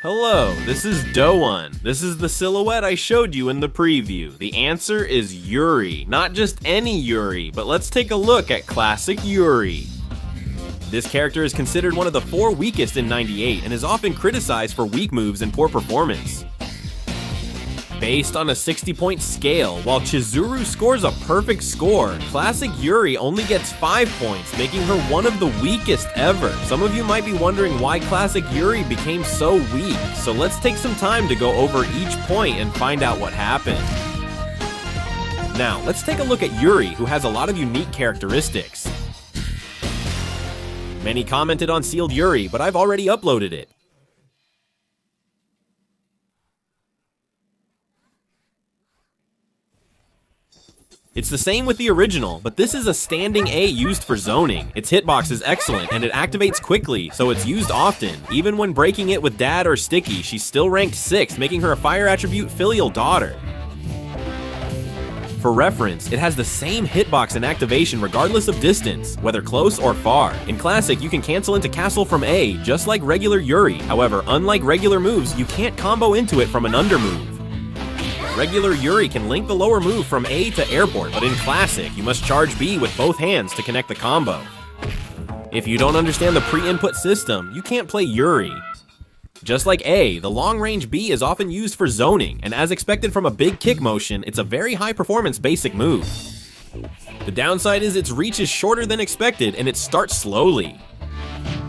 Hello, this is Doan. This is the silhouette I showed you in the preview. The answer is Yuri. Not just any Yuri, but let's take a look at classic Yuri. This character is considered one of the 4 weakest in 98 and is often criticized for weak moves and poor performance. Based on a 60-point scale, while Chizuru scores a perfect score, classic Yuri only gets 5 points, making her one of the weakest ever. Some of you might be wondering why classic Yuri became so weak, so let's take some time to go over each point and find out what happened. Now, let's take a look at Yuri, who has a lot of unique characteristics. Many commented on Sealed Yuri, but I've already uploaded it. It's the same with the original, but this is a standing A used for zoning. Its hitbox is excellent, and it activates quickly, so it's used often. Even when breaking it with Dad or Sticky, she's still ranked 6th, making her a fire attribute filial daughter. For reference, it has the same hitbox and activation regardless of distance, whether close or far. In Classic, you can cancel into Castle from A, just like regular Yuri. However, unlike regular moves, you can't combo into it from an under move. Regular Yuri can link the lower move from A to Airport, but in Classic, you must charge B with both hands to connect the combo. If you don't understand the pre-input system, you can't play Yuri. Just like A, the long-range B is often used for zoning, and as expected from a big kick motion, it's a very high-performance basic move. The downside is its reach is shorter than expected, and it starts slowly.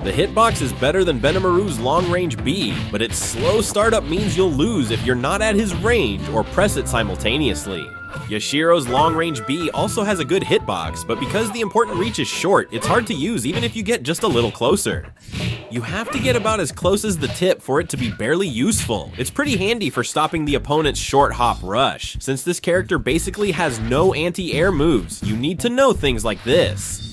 The hitbox is better than Benimaru's long-range B, but its slow startup means you'll lose if you're not at his range or press it simultaneously. Yashiro's long-range B also has a good hitbox, but because the important reach is short, it's hard to use even if you get just a little closer. You have to get about as close as the tip for it to be barely useful. It's pretty handy for stopping the opponent's short hop rush. Since this character basically has no anti-air moves, you need to know things like this.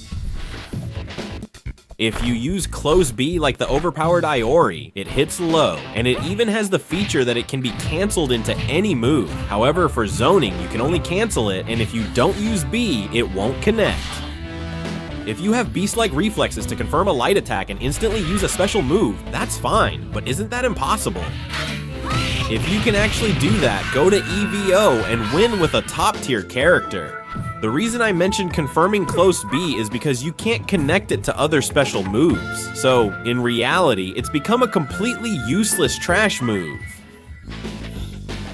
If you use close B like the overpowered Iori, it hits low, and it even has the feature that it can be cancelled into any move. However, for zoning, you can only cancel it, and if you don't use B, it won't connect. If you have beast-like reflexes to confirm a light attack and instantly use a special move, that's fine, but isn't that impossible? If you can actually do that, go to EVO and win with a top-tier character. The reason I mentioned confirming close B is because you can't connect it to other special moves. So, in reality, it's become a completely useless trash move.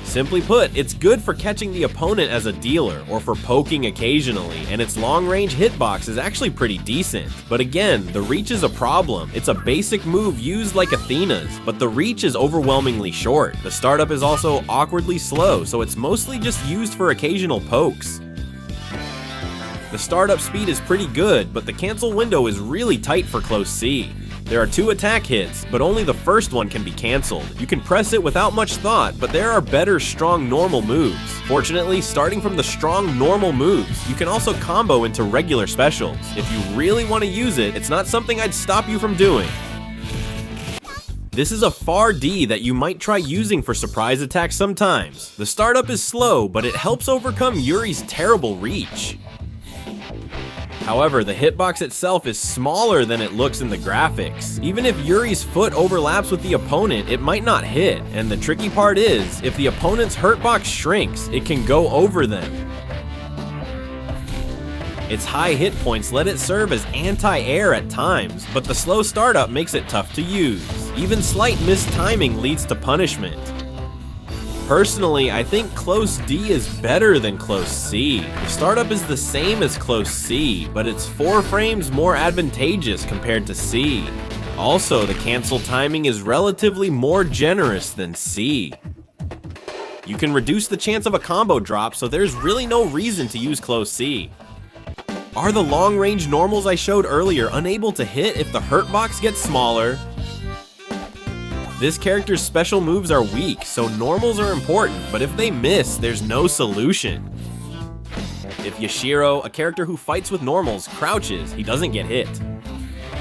Simply put, it's good for catching the opponent as a dealer, or for poking occasionally, and its long-range hitbox is actually pretty decent. But again, the reach is a problem. It's a basic move used like Athena's, but the reach is overwhelmingly short. The startup is also awkwardly slow, so it's mostly just used for occasional pokes. The startup speed is pretty good, but the cancel window is really tight for close C. There are 2 attack hits, but only the first one can be cancelled. You can press it without much thought, but there are better strong normal moves. Fortunately, starting from the strong normal moves, you can also combo into regular specials. If you really want to use it, it's not something I'd stop you from doing. This is a far D that you might try using for surprise attacks sometimes. The startup is slow, but it helps overcome Yuri's terrible reach. However, the hitbox itself is smaller than it looks in the graphics. Even if Yuri's foot overlaps with the opponent, it might not hit, and the tricky part is, if the opponent's hurtbox shrinks, it can go over them. Its high hit points let it serve as anti-air at times, but the slow startup makes it tough to use. Even slight mistiming leads to punishment. Personally, I think close D is better than close C. The startup is the same as close C, but it's 4 frames more advantageous compared to C. Also, the cancel timing is relatively more generous than C. You can reduce the chance of a combo drop, so there's really no reason to use close C. Are the long-range normals I showed earlier unable to hit if the hurtbox gets smaller? This character's special moves are weak, so normals are important, but if they miss, there's no solution. If Yashiro, a character who fights with normals, crouches, he doesn't get hit.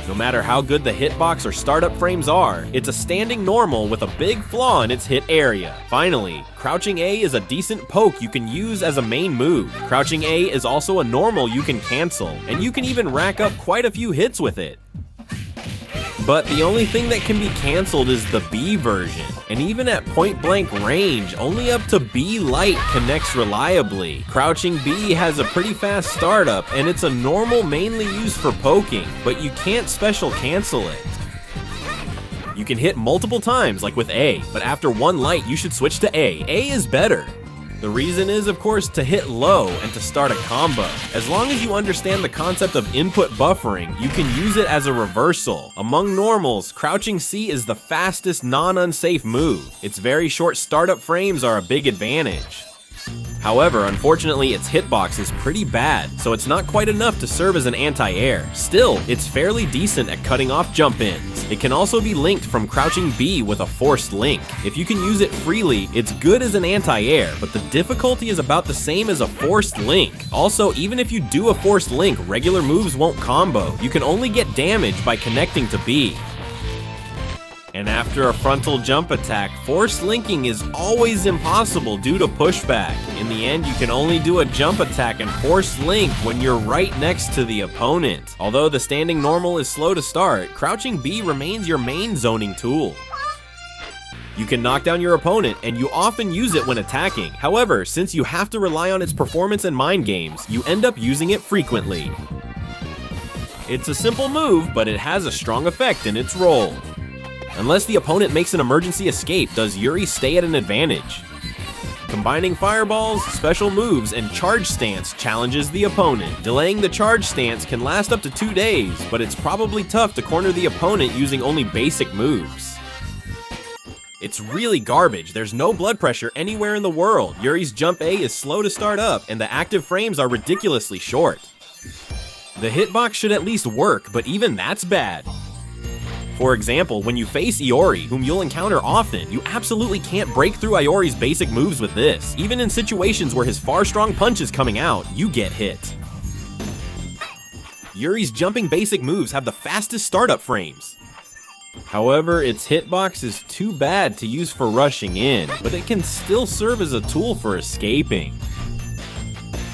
No matter how good the hitbox or startup frames are, it's a standing normal with a big flaw in its hit area. Finally, crouching A is a decent poke you can use as a main move. Crouching A is also a normal you can cancel, and you can even rack up quite a few hits with it. But the only thing that can be cancelled is the B version, and even at point blank range, only up to B light connects reliably. Crouching B has a pretty fast startup, and it's a normal mainly used for poking, but you can't special cancel it. You can hit multiple times like with A, but after one light you should switch to A. A is better. The reason is, of course, to hit low and to start a combo. As long as you understand the concept of input buffering, you can use it as a reversal. Among normals, crouching C is the fastest non-unsafe move. Its very short startup frames are a big advantage. However, unfortunately, its hitbox is pretty bad, so it's not quite enough to serve as an anti-air. Still, it's fairly decent at cutting off jump-ins. It can also be linked from crouching B with a forced link. If you can use it freely, it's good as an anti-air, but the difficulty is about the same as a forced link. Also, even if you do a forced link, regular moves won't combo. You can only get damage by connecting to B. And after a frontal jump attack, forced linking is always impossible due to pushback. In the end, you can only do a jump attack and forced link when you're right next to the opponent. Although the standing normal is slow to start, crouching B remains your main zoning tool. You can knock down your opponent, and you often use it when attacking. However, since you have to rely on its performance and mind games, you end up using it frequently. It's a simple move, but it has a strong effect in its role. Unless the opponent makes an emergency escape, does Yuri stay at an advantage. Combining fireballs, special moves, and charge stance challenges the opponent. Delaying the charge stance can last up to 2 days, but it's probably tough to corner the opponent using only basic moves. It's really garbage. There's no blood pressure anywhere in the world. Yuri's jump A is slow to start up, and the active frames are ridiculously short. The hitbox should at least work, but even that's bad. For example, when you face Yuri, whom you'll encounter often, you absolutely can't break through Iori's basic moves with this. Even in situations where his far-strong punch is coming out, you get hit. Yuri's jumping basic moves have the fastest startup frames. However, its hitbox is too bad to use for rushing in, but it can still serve as a tool for escaping.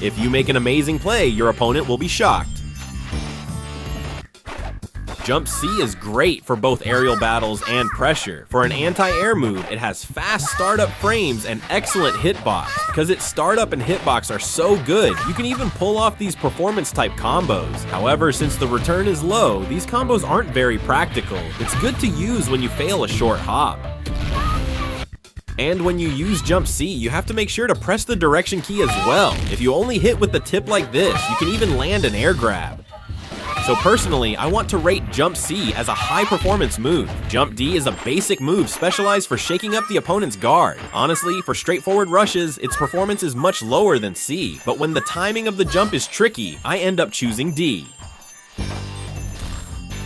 If you make an amazing play, your opponent will be shocked. Jump C is great for both aerial battles and pressure. For an anti-air move, it has fast startup frames and excellent hitbox. Because its startup and hitbox are so good, you can even pull off these performance-type combos. However, since the return is low, these combos aren't very practical. It's good to use when you fail a short hop. And when you use Jump C, you have to make sure to press the direction key as well. If you only hit with the tip like this, you can even land an air grab. So personally, I want to rate Jump C as a high-performance move. Jump D is a basic move specialized for shaking up the opponent's guard. Honestly, for straightforward rushes, its performance is much lower than C, but when the timing of the jump is tricky, I end up choosing D.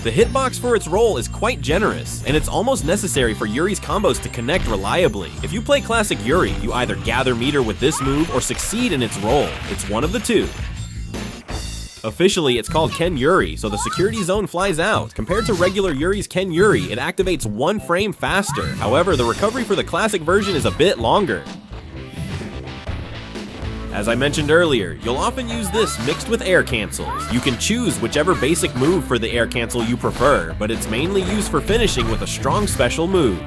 The hitbox for its role is quite generous, and it's almost necessary for Yuri's combos to connect reliably. If you play classic Yuri, you either gather meter with this move or succeed in its role. It's one of the two. Officially, it's called Ken Yuri, so the security zone flies out. Compared to regular Yuri's Ken Yuri, it activates 1 frame faster. However, the recovery for the classic version is a bit longer. As I mentioned earlier, you'll often use this mixed with air cancels. You can choose whichever basic move for the air cancel you prefer, but it's mainly used for finishing with a strong special move.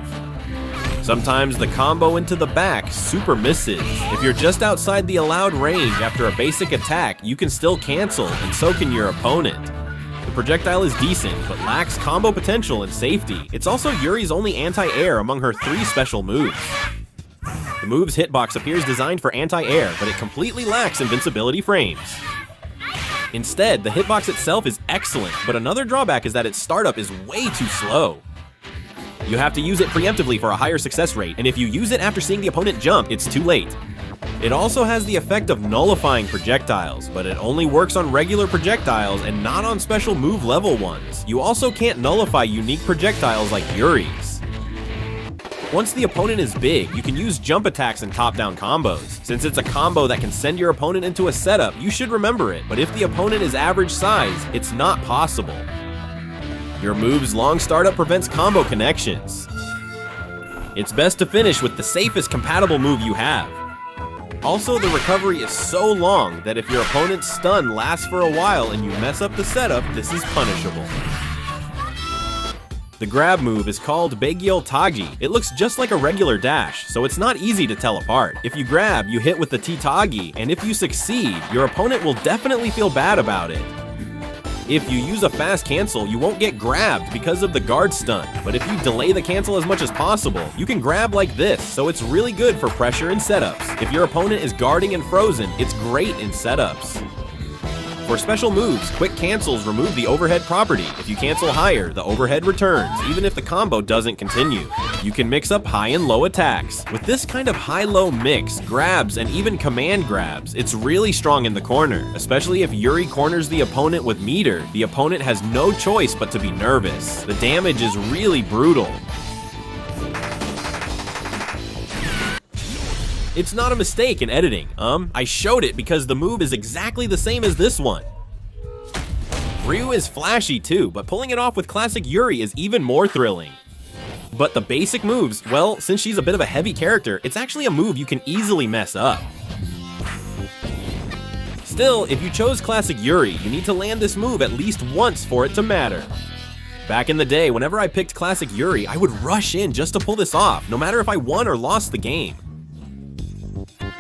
Sometimes the combo into the back super misses. If you're just outside the allowed range after a basic attack, you can still cancel, and so can your opponent. The projectile is decent, but lacks combo potential and safety. It's also Yuri's only anti-air among her 3 special moves. The move's hitbox appears designed for anti-air, but it completely lacks invincibility frames. Instead, the hitbox itself is excellent, but another drawback is that its startup is way too slow. You have to use it preemptively for a higher success rate, and if you use it after seeing the opponent jump, it's too late. It also has the effect of nullifying projectiles, but it only works on regular projectiles and not on special move level ones. You also can't nullify unique projectiles like Yuri's. Once the opponent is big, you can use jump attacks and top-down combos. Since it's a combo that can send your opponent into a setup, you should remember it, but if the opponent is average size, it's not possible. Your move's long startup prevents combo connections. It's best to finish with the safest compatible move you have. Also, the recovery is so long that if your opponent's stun lasts for a while and you mess up the setup, this is punishable. The grab move is called Baigyo Tagi. It looks just like a regular dash, so it's not easy to tell apart. If you grab, you hit with the T-Tagi, and if you succeed, your opponent will definitely feel bad about it. If you use a fast cancel, you won't get grabbed because of the guard stun, but if you delay the cancel as much as possible, you can grab like this, so it's really good for pressure and setups. If your opponent is guarding and frozen, it's great in setups. For special moves, quick cancels remove the overhead property. If you cancel higher, the overhead returns, even if the combo doesn't continue. You can mix up high and low attacks. With this kind of high-low mix, grabs, and even command grabs, it's really strong in the corner. Especially if Yuri corners the opponent with meter, the opponent has no choice but to be nervous. The damage is really brutal. It's not a mistake in editing, I showed it because the move is exactly the same as this one. Ryu is flashy too, but pulling it off with classic Yuri is even more thrilling. But the basic moves, well, since she's a bit of a heavy character, it's actually a move you can easily mess up. Still, if you chose classic Yuri, you need to land this move at least once for it to matter. Back in the day, whenever I picked classic Yuri, I would rush in just to pull this off, no matter if I won or lost the game.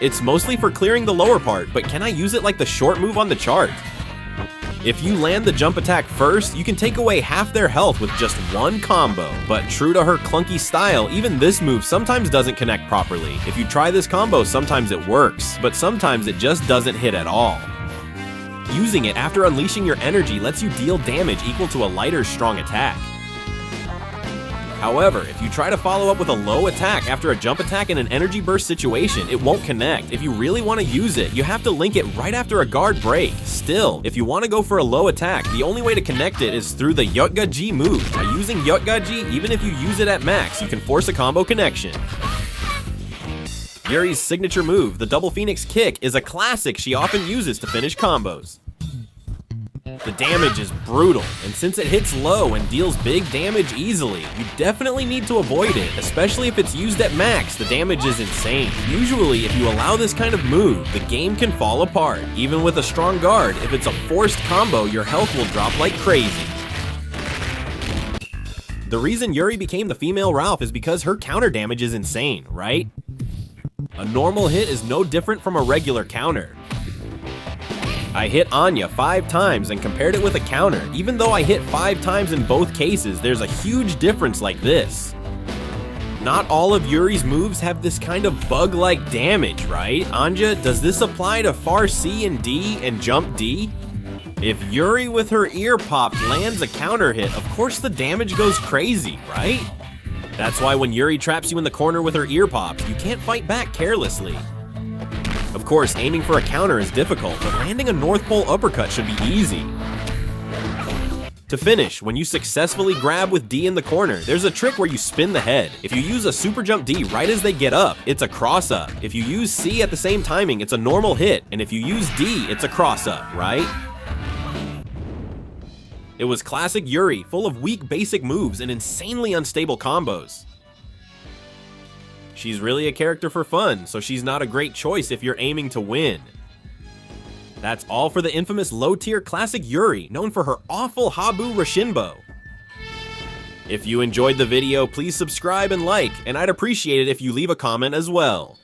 It's mostly for clearing the lower part, but can I use it like the short move on the chart? If you land the jump attack first, you can take away half their health with just one combo. But true to her clunky style, even this move sometimes doesn't connect properly. If you try this combo, sometimes it works, but sometimes it just doesn't hit at all. Using it after unleashing your energy lets you deal damage equal to a lighter strong attack. However, if you try to follow up with a low attack after a jump attack in an energy burst situation, it won't connect. If you really want to use it, you have to link it right after a guard break. Still, if you want to go for a low attack, the only way to connect it is through the Yotgaji move. By using Yotgaji, even if you use it at max, you can force a combo connection. Yuri's signature move, the double phoenix kick, is a classic she often uses to finish combos. The damage is brutal, and since it hits low and deals big damage easily, you definitely need to avoid it, especially if it's used at max. The damage is insane. Usually, if you allow this kind of move, the game can fall apart. Even with a strong guard, if it's a forced combo, your health will drop like crazy. The reason Yuri became the female Ralph is because her counter damage is insane, right? A normal hit is no different from a regular counter. I hit Anya 5 times and compared it with a counter. Even though I hit 5 times in both cases, there's a huge difference like this. Not all of Yuri's moves have this kind of bug-like damage, right? Anja, does this apply to far C and D and jump D? If Yuri with her ear popped lands a counter hit, of course the damage goes crazy, right? That's why when Yuri traps you in the corner with her ear pops, you can't fight back carelessly. Of course, aiming for a counter is difficult, but landing a North Pole uppercut should be easy. To finish, when you successfully grab with D in the corner, there's a trick where you spin the head. If you use a super jump D right as they get up, it's a cross up. If you use C at the same timing, it's a normal hit, and if you use D, it's a cross up, right? It was classic Yuri, full of weak basic moves and insanely unstable combos. She's really a character for fun, so she's not a great choice if you're aiming to win. That's all for the infamous low-tier classic Yuri, known for her awful Habu Roshinbo. If you enjoyed the video, please subscribe and like, and I'd appreciate it if you leave a comment as well.